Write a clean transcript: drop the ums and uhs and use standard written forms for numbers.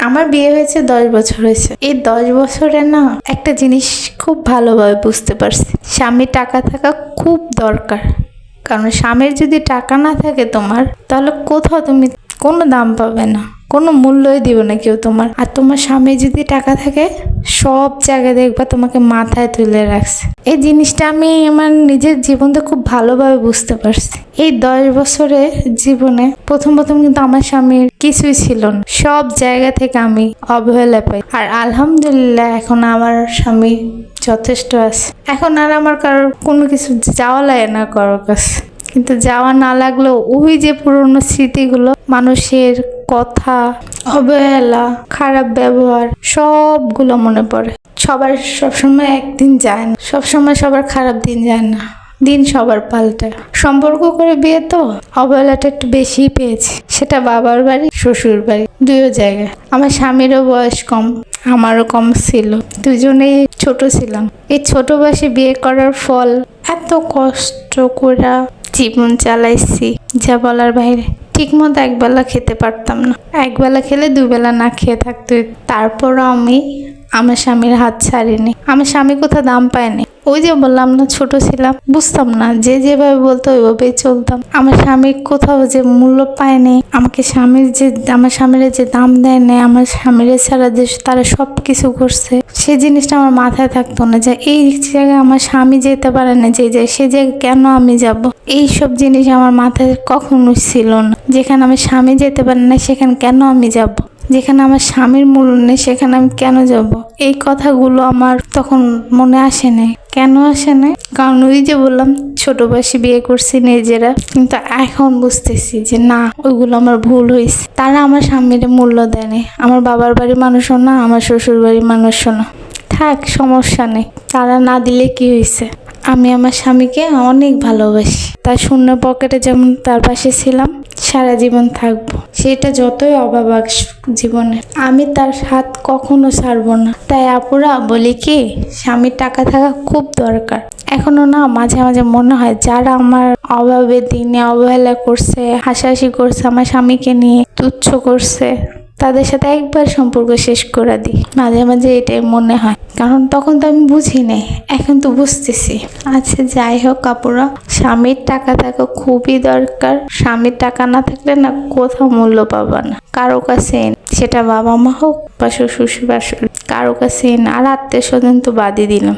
আমার বিয়ে হয়েছে 10 বছর হয়েছে। এই 10 বছরে না একটা জিনিস খুব ভালোভাবে বুঝতে পারছি, স্বামীর টাকা থাকা খুব দরকার। কারণ স্বামীর যদি টাকা না থাকে তোমার, তাহলে কোথাও তুমি কোনো দাম পাবে না, কোনো মূল্যই দিবে না কেউ তোমার। আর তোমার স্বামী যদি টাকা থাকে, সব জায়গায় দেখবা তোমাকে মাথায় তুলে রাখছে। এই জিনিসটা আমি আমার নিজের জীবনটা খুব ভালোভাবে বুঝতে পারছি। এই 10 বছরে জীবনে প্রথম কিন্তু আমার স্বামীর কিছুই ছিল না, সব জায়গা থেকে আমি অবহেলা পাই। আর আলহামদুলিল্লাহ এখন আমার স্বামী যথেষ্ট আছে। এখন আর আমার কারোর কোনো কিছু যাওয়া লাগে না কারোর কাছে। কিন্তু যাওয়া না লাগলেও ওই যে পুরনো স্মৃতিগুলো, মানুষের কথা, অবহেলা, খারাপ ব্যবহার, সবগুলো মনে পড়ে। সবার সবসময় একদিন যায় না, সবসময় সবার খারাপ দিন যায় না, দিন সবার পাল্টায়। সম্পর্ক করে বিয়ে তো অবহেলাটা একটু বেশিই পেয়েছি, সেটা বাবার বাড়ি শ্বশুর বাড়ি দুইও জায়গায়। আমার স্বামীরও বয়স কম, আমারও কম ছিল, দুজনেই ছোট ছিলাম। এই ছোট বয়সে বিয়ে করার ফল, এত কষ্ট করে জীবন চালাইছি যা বলার বাইরে। ঠিক মতো একবেলা খেতে পারতাম না, একবেলা খেলে দুবেলা না খেয়ে থাকতে। তারপরও আমি আমার স্বামীর হাত ছাড়িনি। আমার স্বামী কোথাও দাম পায়নি। ওই যে বললাম না, ছোট ছিলাম, বুঝতাম না, যে যেভাবে বলতো ওইভাবেই চলতাম। আমার স্বামী কোথাও যে মূল্য পায়নি, আমাকে আমার স্বামীর যে দাম দেয় না, আমার স্বামীর ছাড়া যে তারা সব কিছু করছে, সেই জিনিসটা আমার মাথায় থাকতো না। যে এই জায়গায় আমার স্বামী যেতে পারে না, যে যায় সে জায়গায় কেন আমি যাব, এই সব জিনিস আমার মাথায় কখনো ছিল না। যেখানে আমার স্বামী যেতে পারে না সেখানে কেন আমি যাব, যেখানে আমার স্বামীর মূল্য নেই সেখানে আমি কেন যাব, এই কথাগুলো আমার তখন মনে আসে নাই। কেন আসে নাই? কারণ ওই যে বললাম, ছোট বয়সে বিয়ে করছি নিজেরা। কিন্তু এখন বুঝতেছি যে না, ওইগুলো আমার ভুল হয়েছে। তারা আমার স্বামীর মূল্য দেয়নি। আমার বাবার বাড়ির মানুষও না, আমার শ্বশুর বাড়ির মানুষও না। থাক, সমস্যা নেই, তারা না দিলে কি হয়েছে। আমি আমার স্বামীকে অনেক ভালোবাসি। তার শূন্য পকেটে যেমন তার পাশে ছিলাম, সারা জীবন থাকবো। সেটা যতই অভাব আসুক জীবনে, আমি তার হাত কখনো ছাড়বো না। তাই আপুরা বলি কি, স্বামীর টাকা থাকা খুব দরকার। এখনো না মাঝে মাঝে মনে হয়, যারা আমার অভাবে দিনে অবহেলা করছে, হাসাহাসি করছে, আমার স্বামীকে নিয়ে তুচ্ছ করছে, তাদের সাথে একবার সম্পর্ক শেষ করে দিই। মাঝে মাঝে এটাই মনে হয়, কারণ তখন তো আমি বুঝি নাই, এখন তো বুঝতেছি। আচ্ছা যাই হোক আপুরা, স্বামীর টাকা থাকা খুবই দরকার। স্বামীর টাকা না থাকলে না কোথাও মূল্য পাবা না, কারো কাছে, সেটা বাবা মা হোক বা শ্বশুর শাশুড়ি, কারো কাছে না। আর আত্মীয় স্বজন তো বাদই দিলাম।